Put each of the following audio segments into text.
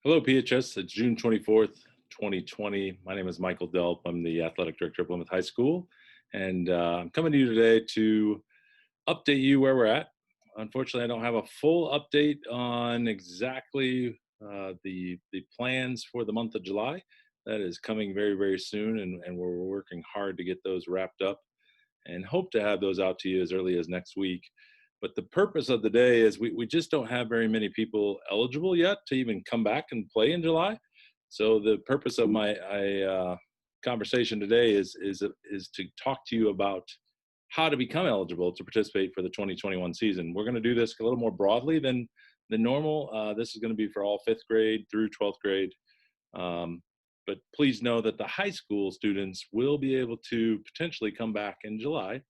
Hello, PHS. It's June 24th, 2020. My name is Michael Delp. I'm the athletic director of Plymouth High School, and I'm coming to you today to update you where we're at. Unfortunately, I don't have a full update on exactly the plans for the month of July. That is coming very, very soon, and we're working hard to get those wrapped up and hope to have those out to you as early as next week. But the purpose of the day is we just don't have very many people eligible yet to even come back and play in July. So the purpose of my conversation today is to talk to you about how to become eligible to participate for the 2021 season. We're going to do this a little more broadly than normal. This is going to be for all fifth grade through 12th grade. But please know that the high school students will be able to potentially come back in July,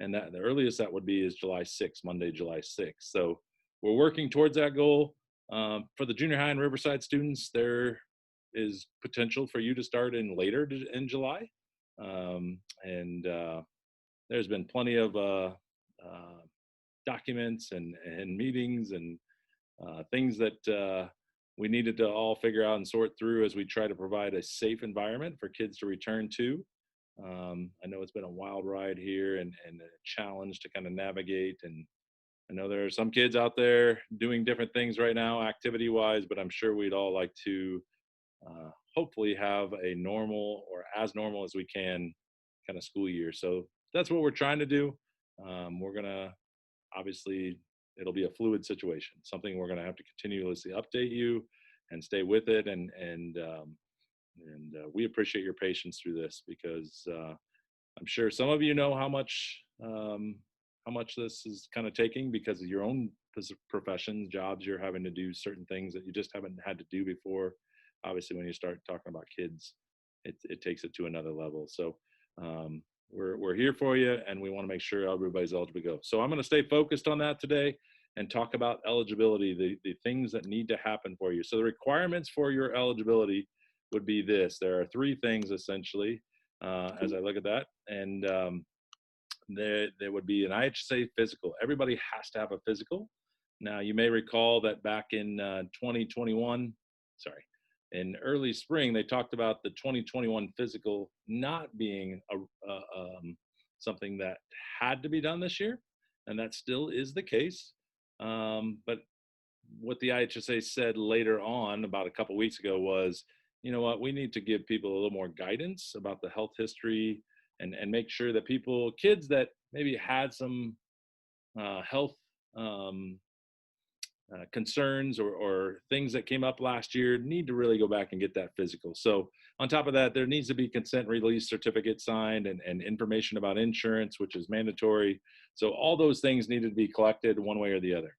and that the earliest that would be is July 6th, Monday, July 6th. So we're working towards that goal. For the junior high and Riverside students, there is potential for you to start in later in July, and there's been plenty of documents and meetings and things that we needed to all figure out and sort through as we try to provide a safe environment for kids to return to. I know it's been a wild ride here and a challenge to kind of navigate. And I know there are some kids out there doing different things right now, activity wise, but I'm sure we'd all like to hopefully have a normal or as normal as we can kind of school year. So that's what we're trying to do. We're going to obviously, it'll be a fluid situation, something we're going to have to continuously update you and stay with it. And we appreciate your patience through this because I'm sure some of you know how much this is kind of taking because of your own professions, jobs. You're having to do certain things that you just haven't had to do before. Obviously, when you start talking about kids, it takes it to another level. So we're here for you, and we want to make sure everybody's eligible to go. So I'm going to stay focused on that today and talk about eligibility, the things that need to happen for you. So the requirements for your eligibility would be this. There are three things essentially as I look at that, and there would be an IHSA physical. Everybody has to have a physical. Now you may recall that back in 2021, in early spring, they talked about the 2021 physical not being something that had to be done this year, and that still is the case. But what the IHSA said later on, about a couple weeks ago, was, you know what, we need to give people a little more guidance about the health history and make sure that kids that maybe had some health concerns or things that came up last year need to really go back and get that physical. So on top of that, there needs to be consent release certificate signed and information about insurance, which is mandatory. So all those things needed to be collected one way or the other.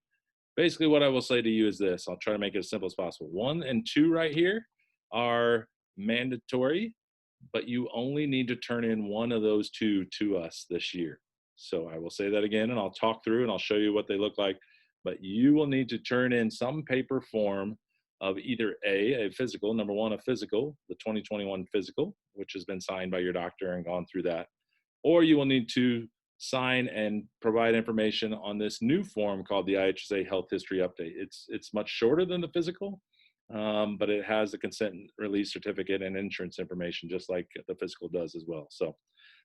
Basically, what I will say to you is this. I'll try to make it as simple as possible. 1 and 2 right here are mandatory, but you only need to turn in one of those two to us this year. So I will say that again, and I'll talk through and I'll show you what they look like. But you will need to turn in some paper form of either a physical, number one, a physical, the 2021 physical, which has been signed by your doctor and gone through that, or you will need to sign and provide information on this new form called the IHSA Health History Update. It's much shorter than the physical, but it has the consent release certificate and insurance information, just like the physical does as well. So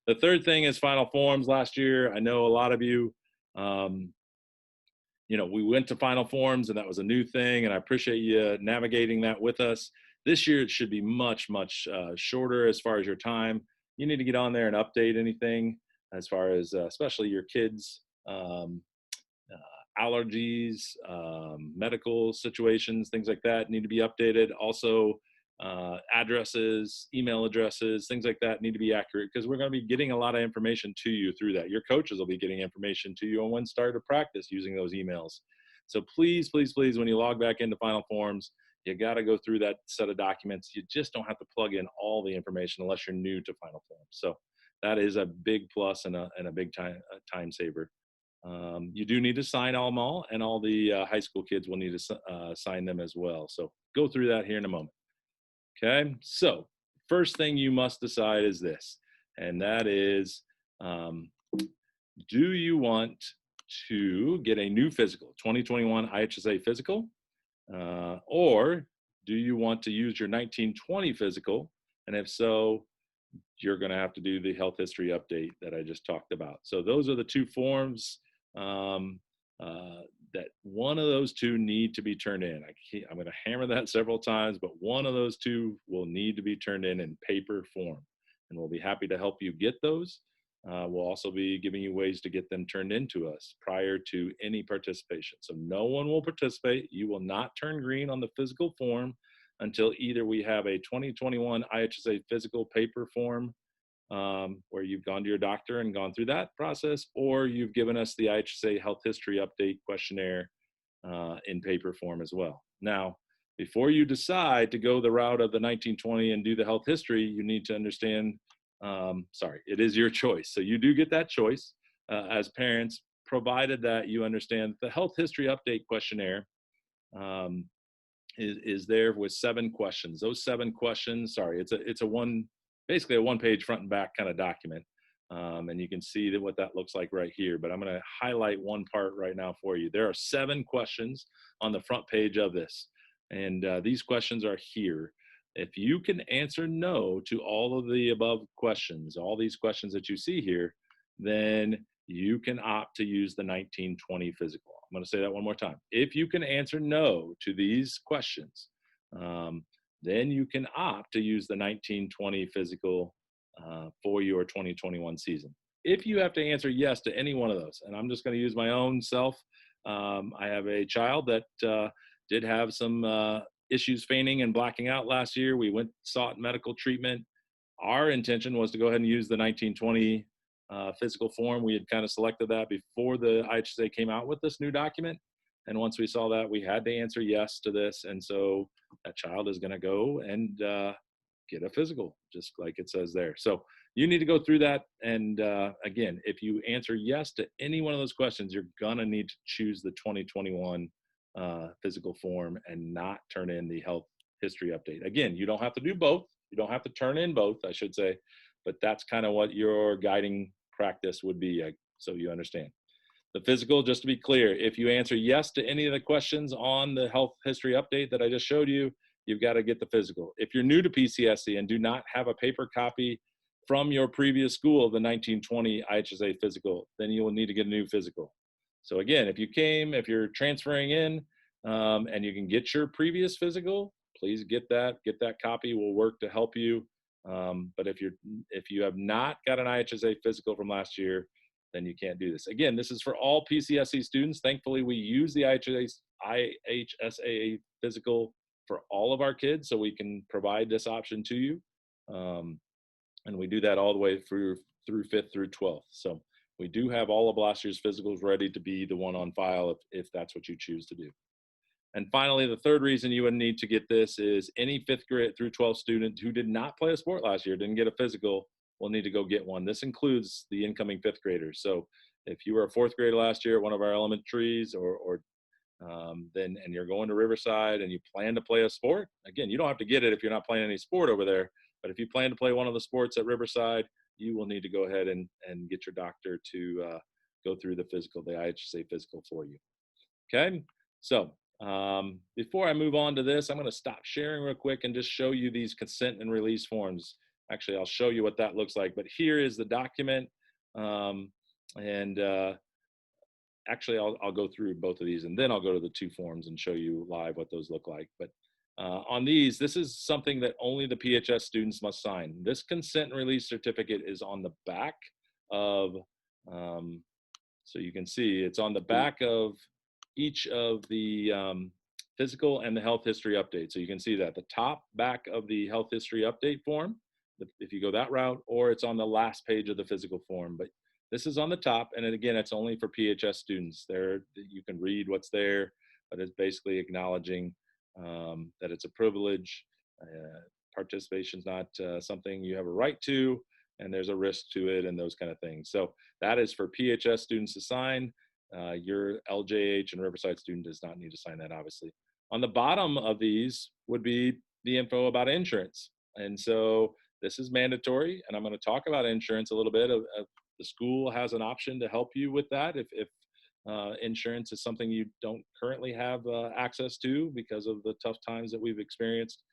the third thing is final forms. Last year, I know a lot of you, we went to final forms and that was a new thing, and I appreciate you navigating that with us. This year, it should be much, much shorter as far as your time. You need to get on there and update anything as far as especially your kids' allergies, medical situations, things like that need to be updated. Also, addresses, email addresses, things like that need to be accurate because we're going to be getting a lot of information to you through that. Your coaches will be getting information to you on when to start to practice using those emails. So please, please, please, when you log back into Final Forms, you got to go through that set of documents. You just don't have to plug in all the information unless you're new to Final Forms. So that is a big plus and a big time saver. You do need to sign all, and all the high school kids will need to sign them as well. So go through that here in a moment. Okay, so first thing you must decide is this, and that is, do you want to get a new physical, 2021 IHSA physical, or do you want to use your 1920 physical? And if so, you're going to have to do the health history update that I just talked about. So those are the two forms um, that one of those two need to be turned in. I'm going to hammer that several times, but one of those two will need to be turned in paper form. And we'll be happy to help you get those. We'll also be giving you ways to get them turned into us prior to any participation. So no one will participate. You will not turn green on the physical form until either we have a 2021 IHSA physical paper form where you've gone to your doctor and gone through that process, or you've given us the IHSA health history update questionnaire in paper form as well. Now, before you decide to go the route of the 1920 and do the health history, you need to understand, it is your choice. So you do get that choice as parents, provided that you understand the health history update questionnaire is there with 7 questions. Those 7 questions, it's basically a 1-page front and back kind of document. And you can see what that looks like right here, but I'm going to highlight one part right now for you. There are 7 questions on the front page of this, and these questions are here. If you can answer no to all of the above questions, all these questions that you see here, then you can opt to use the 1920 physical. I'm going to say that one more time. If you can answer no to these questions, then you can opt to use the 1920 physical for your 2021 season. If you have to answer yes to any one of those, and I'm just going to use my own self, I have a child that did have some issues fainting and blacking out last year. We sought medical treatment. Our intention was to go ahead and use the 1920 physical form. We had kind of selected that before the IHSA came out with this new document. And once we saw that, we had to answer yes to this. And so that child is going to go and get a physical, just like it says there. So you need to go through that. And again, if you answer yes to any one of those questions, you're going to need to choose the 2021 physical form and not turn in the health history update. Again, you don't have to do both. You don't have to turn in both, I should say, but that's kind of what your guiding practice would be, so you understand. The physical, just to be clear, if you answer yes to any of the questions on the health history update that I just showed you, you've got to get the physical. If you're new to PCSC and do not have a paper copy from your previous school of the 1920 IHSA physical, then you will need to get a new physical. So again, if you're transferring in and you can get your previous physical, please get that copy. We'll work to help you. But if you have not got an IHSA physical from last year, then you can't do this. Again, this is for all PCSE students. Thankfully, we use the IHSA physical for all of our kids, so we can provide this option to you. And we do that all the way through 5th through 12th. So we do have all of last year's physicals ready to be the one on file if that's what you choose to do. And finally, the third reason you would need to get this is any 5th grade through 12th student who did not play a sport last year, didn't get a physical, will need to go get one. This includes the incoming 5th graders. So if you were a 4th grader last year at one of our elementaries and you're going to Riverside and you plan to play a sport, again, you don't have to get it if you're not playing any sport over there, but if you plan to play one of the sports at Riverside, you will need to go ahead and get your doctor to go through the physical, the IHSA physical for you. Okay, so before I move on to this, I'm going to stop sharing real quick and just show you these consent and release forms. Actually, I'll show you what that looks like, but here is the document. Actually, I'll go through both of these and then I'll go to the 2 forms and show you live what those look like. But on these, this is something that only the PHS students must sign. This consent and release certificate is on the back of, so you can see it's on the back of each of the physical and the health history update. So you can see that the top back of the health history update form, if you go that route, or it's on the last page of the physical form. But this is on the top, and again, it's only for PHS students. There, you can read what's there, but it's basically acknowledging that it's a privilege. Participation is not something you have a right to, and there's a risk to it, and those kind of things. So that is for PHS students to sign. Your LJH and Riverside student does not need to sign that, obviously. On the bottom of these would be the info about insurance. And so this is mandatory, and I'm going to talk about insurance a little bit. The school has an option to help you with that if insurance is something you don't currently have access to because of the tough times that we've experienced.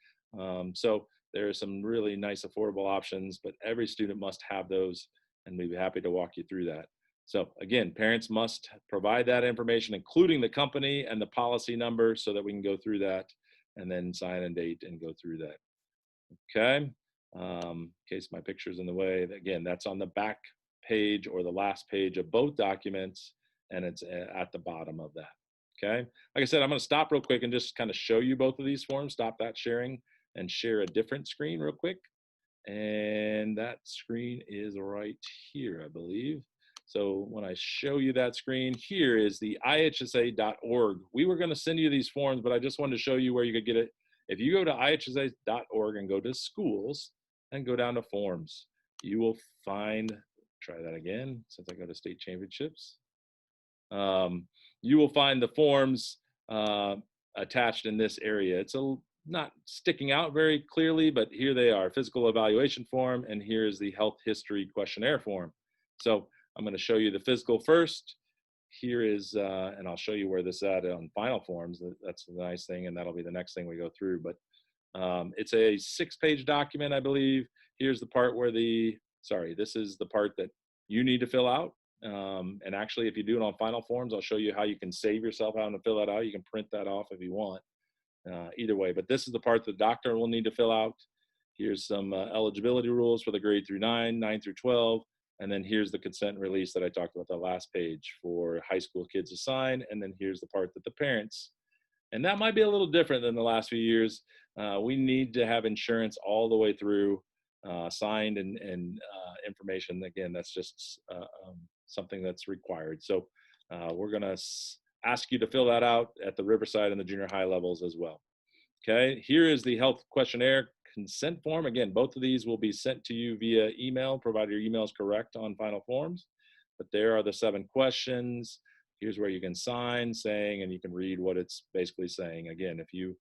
So there are some really nice affordable options, but every student must have those, and we'd be happy to walk you through that. So again, parents must provide that information, including the company and the policy number, so that we can go through that and then sign and date and go through that. Okay. In case my picture's in the way, again, that's on the back page or the last page of both documents, and it's at the bottom of that. Okay. Like I said, I'm going to stop real quick and just kind of show you both of these forms, stop that sharing and share a different screen real quick. And that screen is right here, I believe. So when I show you that screen, here is the ihsa.org. We were going to send you these forms, but I just wanted to show you where you could get it. If you go to ihsa.org and go to schools and go down to forms, you will find, try that again, since I go to state championships. You will find the forms attached in this area. It's not sticking out very clearly, but here they are: physical evaluation form, and here is the health history questionnaire form. So I'm going to show you the physical first. Here is, and I'll show you where this is at on final forms. That's the nice thing, and that'll be the next thing we go through. But it's a 6-page document, I believe. Here's the part where this is the part that you need to fill out. And actually, if you do it on final forms, I'll show you how you can save yourself having to fill that out. You can print that off if you want. Either way, but this is the part the doctor will need to fill out. Here's some eligibility rules for the grade through 9 through 12, and then here's the consent release that I talked about, the last page for high school kids to sign, and then here's the part that the parents, and that might be a little different than the last few years. We need to have insurance all the way through, signed and information. Again, that's just something that's required. So we're gonna ask you to fill that out at the Riverside and the junior high levels as well. Okay, here is the health questionnaire consent form. Again, both of these will be sent to you via email, provided your email is correct on final forms. But there are the 7 questions. Here's where you can sign, saying, and you can read what it's basically saying. Again, if you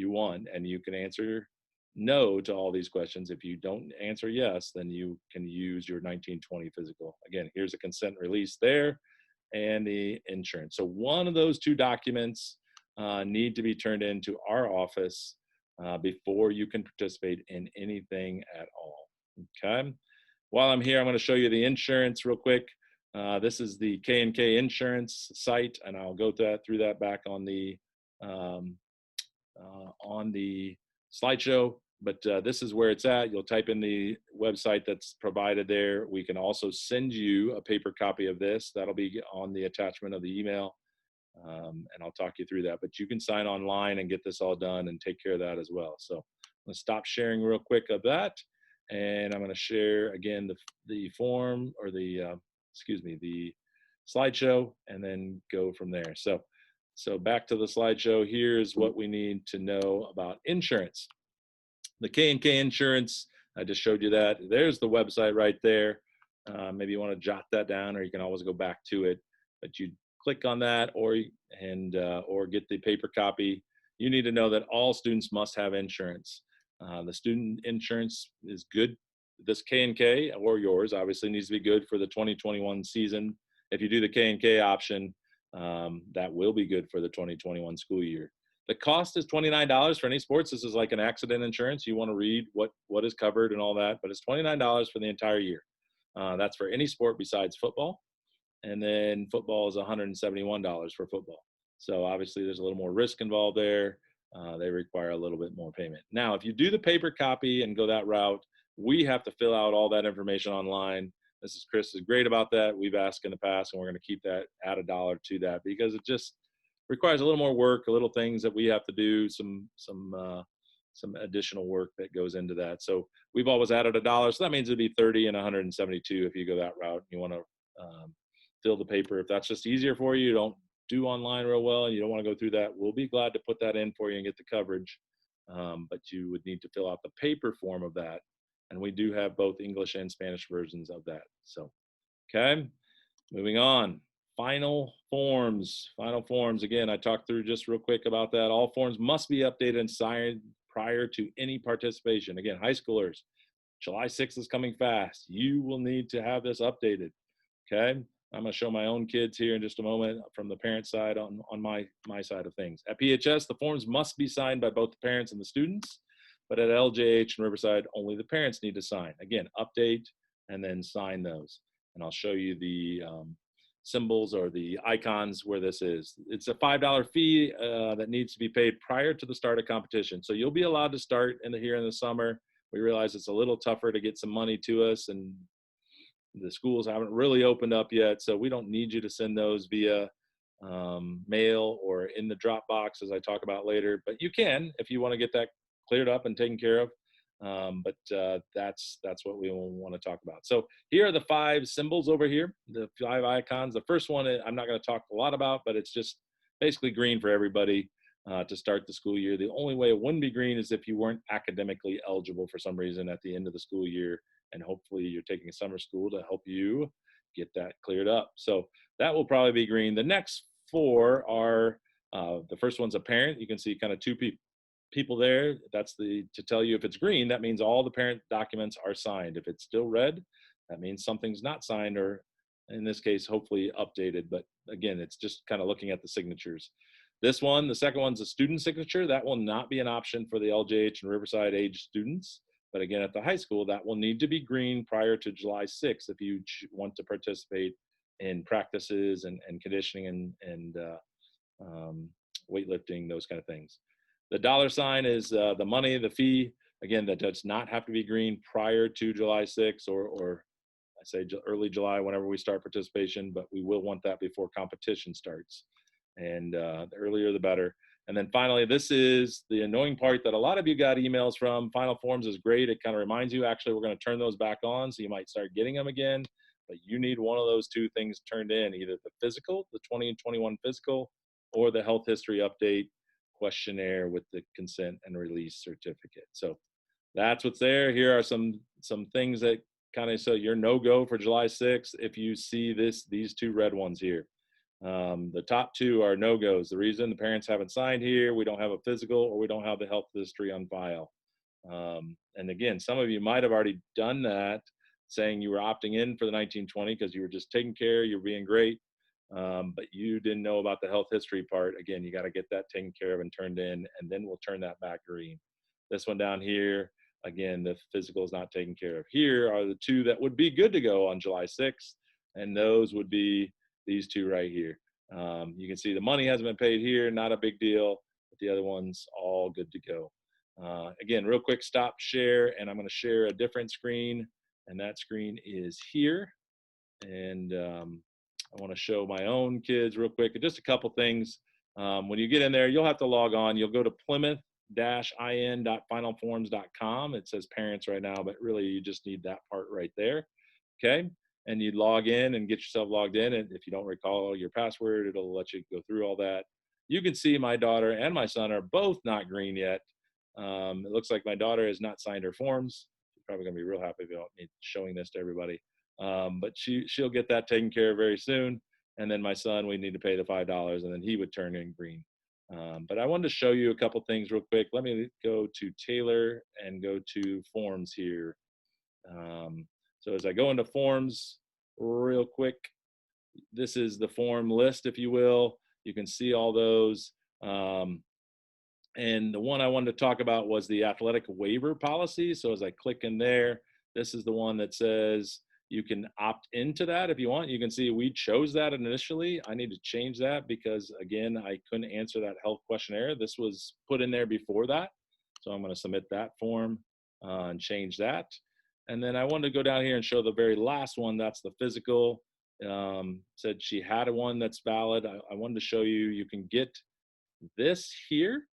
want, and you can answer no to all these questions. If you don't answer yes, then you can use your 1920 physical. Again, here's a consent release there, and the insurance. So one of those 2 documents need to be turned into our office before you can participate in anything at all. Okay. While I'm here, I'm going to show you the insurance real quick. This is the K&K insurance site, and I'll go through that back on the slideshow. But this is where it's at. You'll type in the website that's provided there. We can also send you a paper copy of this. That'll be on the attachment of the email, and I'll talk you through that. But you can sign online and get this all done and take care of that as well. So I'm going to stop sharing real quick of that, and I'm going to share again the form, or the slideshow, and then go from there. So back to the slideshow. Here's what we need to know about insurance. The K&K insurance, I just showed you that. There's the website right there. Maybe you want to jot that down, or you can always go back to it. But you click on that, or get the paper copy. You need to know that all students must have insurance. The student insurance is good. This K&K, or yours, obviously needs to be good for the 2021 season. If you do the K&K option, that will be good for the 2021 school year. The cost is $29 for any sports. This is like an accident insurance. You want to read what is covered and all that, but it's $29 for the entire year. That's for any sport besides football. And then football is $171 for football. So obviously there's a little more risk involved there. They require a little bit more payment. Now, if you do the paper copy and go that route, we have to fill out all that information online. Chris is great about that. We've asked in the past, and we're going to keep that, add $1 to that, because it just requires a little more work, a little things that we have to do, some additional work that goes into that. So we've always added $1. So that means it'd be 30 and 172 if you go that route. You want to fill the paper. If that's just easier for you, you don't do online real well, and you don't want to go through that, we'll be glad to put that in for you and get the coverage. But you would need to fill out the paper form of that. And we do have both English and Spanish versions of that. So, okay, moving on. Final forms. Again, I talked through just real quick about that. All forms must be updated and signed prior to any participation. Again, high schoolers, July 6th is coming fast. You will need to have this updated. Okay. I'm going to show my own kids here in just a moment from the parent side on my side of things. At PHS, the forms must be signed by both the parents and the students, but at LJH and Riverside, only the parents need to sign. Again, update and then sign those. And I'll show you the symbols or the icons where this is. It's a $5 fee that needs to be paid prior to the start of competition. So you'll be allowed to start here in the summer. We realize it's a little tougher to get some money to us, and the schools haven't really opened up yet, so we don't need you to send those via mail or in the Dropbox, as I talk about later. But you can if you want to get that cleared up and taken care of. That's what we want to talk about. So here are the 5 symbols over here, the 5 icons. The first one I'm not going to talk a lot about, but it's just basically green for everybody to start the school year. The only way it wouldn't be green is if you weren't academically eligible for some reason at the end of the school year, and hopefully you're taking summer school to help you get that cleared up. So that will probably be green. The next 4 are, the first one's a parent. You can see kind of 2 people there. That's to tell you if it's green, that means all the parent documents are signed. If it's still red, that means something's not signed, or in this case, hopefully updated. But again, it's just kind of looking at the signatures. This one, the second one's a student signature. That will not be an option for the LJH and Riverside age students. But again, at the high school, that will need to be green prior to July 6th if you want to participate in practices and conditioning and weightlifting, those kind of things. The dollar sign is the money, the fee. Again, that does not have to be green prior to July 6th or I say early July, whenever we start participation, but we will want that before competition starts. And the earlier, the better. And then finally, this is the annoying part that a lot of you got emails from. Final Forms is great. It kind of reminds you, actually, we're going to turn those back on, so you might start getting them again. But you need one of those 2 things turned in, either the physical, the 20 and 21 physical, or the health history update questionnaire with the consent and release certificate. So that's what's there. Here are some things that kind of say you're no-go for July 6th if you see these 2 red ones here. The top 2 are no-goes. The reason the parents haven't signed here, we don't have a physical, or we don't have the health history on file. And again, some of you might have already done that, saying you were opting in for the 1920 because you were just taking care, you're being great, but you didn't know about the health history part. Again, you got to get that taken care of and turned in, and then we'll turn that back green. This one down here, again, the physical is not taken care of. Here are the 2 that would be good to go on July 6th, and those would be these 2 right here. You can see the money hasn't been paid here, not a big deal, but the other one's all good to go. Again, real quick, stop share, and I'm going to share a different screen, and that screen is here. And I want to show my own kids real quick, just a couple things. When you get in there, you'll have to log on. You'll go to plymouth-in.finalforms.com. It says parents right now, but really you just need that part right there. Okay. And you log in and get yourself logged in. And if you don't recall your password, it'll let you go through all that. You can see my daughter and my son are both not green yet. It looks like my daughter has not signed her forms. She's probably going to be real happy about me showing this to everybody. But she'll get that taken care of very soon. And then my son, we need to pay the $5, and then he would turn in green. But I wanted to show you a couple things real quick. Let me go to Taylor and go to forms here. So as I go into forms real quick, this is the form list, if you will. You can see all those. And the one I wanted to talk about was the athletic waiver policy. So as I click in there, this is the one that says you can opt into that if you want. You can see we chose that initially. I need to change that because, again, I couldn't answer that health questionnaire. This was put in there before that. So I'm going to submit that form and change that. And then I wanted to go down here and show the very last one. That's the physical. Said she had one that's valid. I wanted to show you, you can get this here.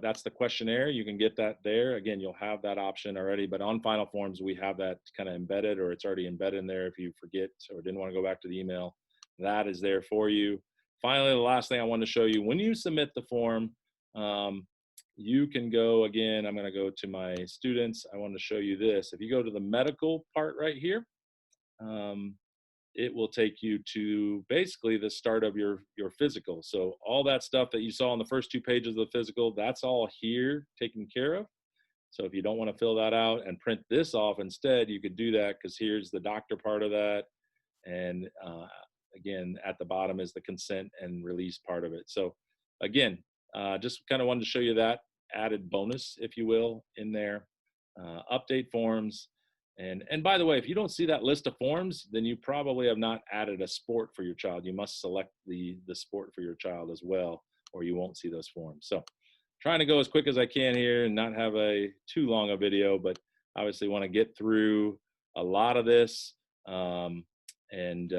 That's the questionnaire. You can get that there. Again, you'll have that option already, but on Final Forms, we have that kind of embedded, or it's already embedded in there if you forget or didn't want to go back to the email. That is there for you. Finally, the last thing I want to show you, when you submit the form, you can go, again, I'm going to go to my students. I want to show you this. If you go to the medical part right here, it will take you to basically the start of your physical. So all that stuff that you saw on the first 2 pages of the physical, that's all here taken care of. So if you don't want to fill that out and print this off instead, you could do that, because here's the doctor part of that. And again, at the bottom is the consent and release part of it. So again, just kind of wanted to show you that added bonus, if you will, in there. Update forms. And by the way, if you don't see that list of forms, then you probably have not added a sport for your child. You must select the sport for your child as well, or you won't see those forms. So trying to go as quick as I can here and not have a too long a video, but obviously want to get through a lot of this and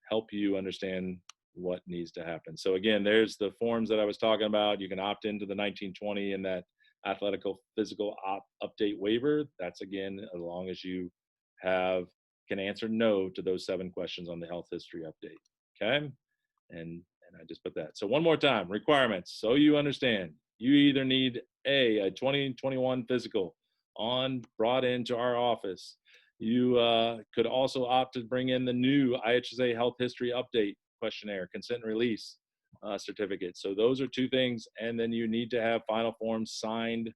help you understand what needs to happen. So again, there's the forms that I was talking about. You can opt into the 1920 and that athletical physical update waiver. That's again, as long as you can answer no to those 7 questions on the health history update. Okay. And I just put that. So one more time, requirements. So you understand, you either need a 2021 physical brought into our office. You could also opt to bring in the new IHSA health history update questionnaire, consent and release certificate. So those are 2 things. And then you need to have final forms signed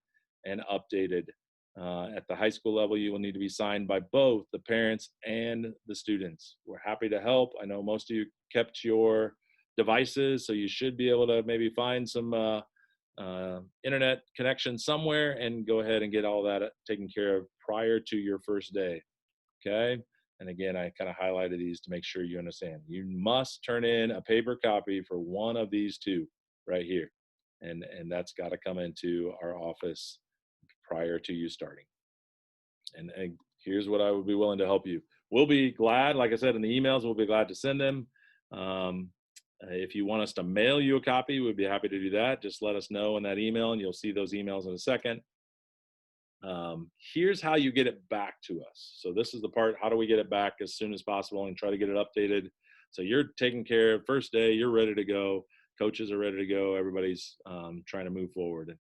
and updated. At the high school level, you will need to be signed by both the parents and the students. We're happy to help. I know most of you kept your devices, so you should be able to maybe find some internet connection somewhere and go ahead and get all that taken care of prior to your first day. Okay. And again, I kind of highlighted these to make sure you understand. You must turn in a paper copy for one of these 2 right here. And that's got to come into our office prior to you starting. And here's what I would be willing to help you. We'll be glad, like I said in the emails, we'll be glad to send them. If you want us to mail you a copy, we'd be happy to do that. Just let us know in that email, and you'll see those emails in a second. Here's how you get it back to us. So this is the part, how do we get it back as soon as possible and try to get it updated? So you're taken care of, first day, you're ready to go. Coaches are ready to go. Everybody's trying to move forward.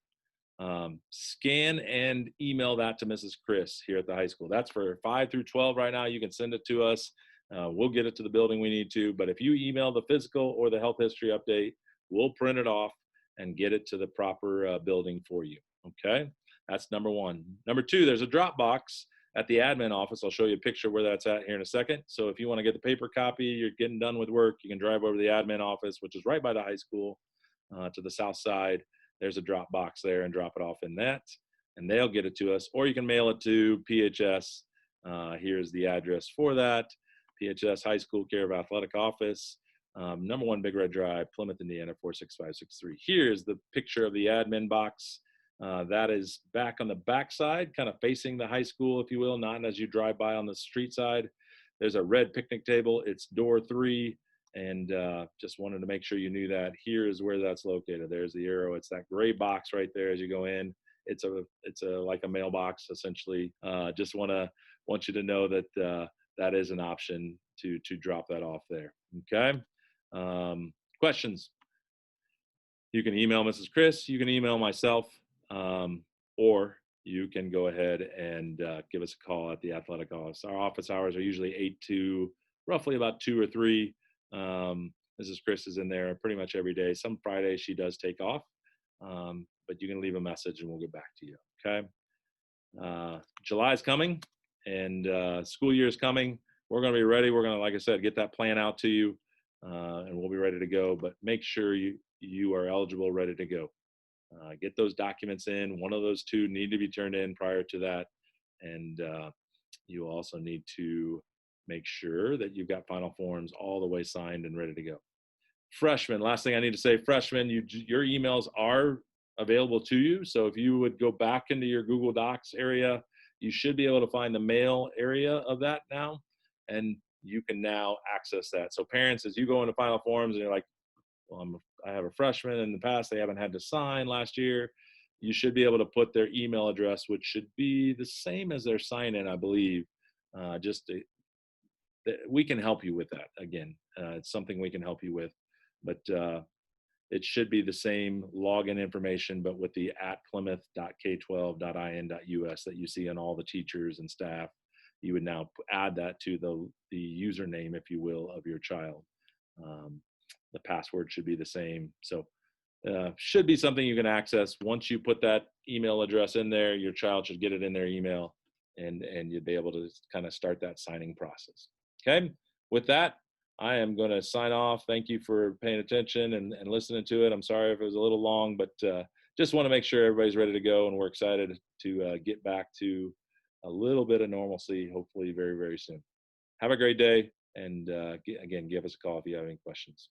Scan and email that to Mrs. Chris here at the high school. That's for 5 through 12 right now. You can send it to us. We'll get it to the building we need to, but if you email the physical or the health history update, we'll print it off and get it to the proper building for you. Okay. That's number 1. Number 2, there's a drop box at the admin office. I'll show you a picture where that's at here in a second. So if you want to get the paper copy, you're getting done with work, you can drive over to the admin office, which is right by the high school to the south side. There's a drop box there and drop it off in that, and they'll get it to us. Or you can mail it to PHS. Here's the address for that. PHS High School Care of Athletic Office, number 1 Big Red Drive, Plymouth, Indiana, 46563. Here's the picture of the admin box. That is back on the back side, kind of facing the high school, if you will, not as you drive by on the street side. There's a red picnic table. It's door 3. And just wanted to make sure you knew that. Here is where that's located. There's the arrow. It's that gray box right there as you go in. It's like a mailbox essentially. Just want you to know that that is an option to drop that off there. Okay. Questions? You can email Mrs. Chris. You can email myself, or you can go ahead and give us a call at the athletic office. Our office hours are usually 8 to roughly about 2 or 3. Mrs. Chris is in there pretty much every day. Some Fridays she does take off, but you can leave a message and we'll get back to you. Okay. July is coming and school year is coming. We're going to be ready. We're going to, like I said, get that plan out to you and we'll be ready to go, but make sure you are eligible, ready to go. Get those documents in. One of those 2 need to be turned in prior to that. And you also need to make sure that you've got final forms all the way signed and ready to go. Freshmen, last thing I need to say, freshmen, your emails are available to you. So if you would go back into your Google Docs area, you should be able to find the mail area of that now, and you can now access that. So parents, as you go into final forms and you're like, well, I have a freshman in the past, they haven't had to sign last year, you should be able to put their email address, which should be the same as their sign-in, I believe. We can help you with that. Again, it's something we can help you with, but it should be the same login information, but with the @plymouth.k12.in.us that you see on all the teachers and staff. You would now add that to the username, if you will, of your child. The password should be the same. So should be something you can access. Once you put that email address in there, your child should get it in their email, and you'd be able to kind of start that signing process. Okay. with that, I am going to sign off. Thank you for paying attention and listening to it. I'm sorry if it was a little long, but just want to make sure everybody's ready to go, and we're excited to get back to a little bit of normalcy, hopefully very, very soon. Have a great day. And again, give us a call if you have any questions.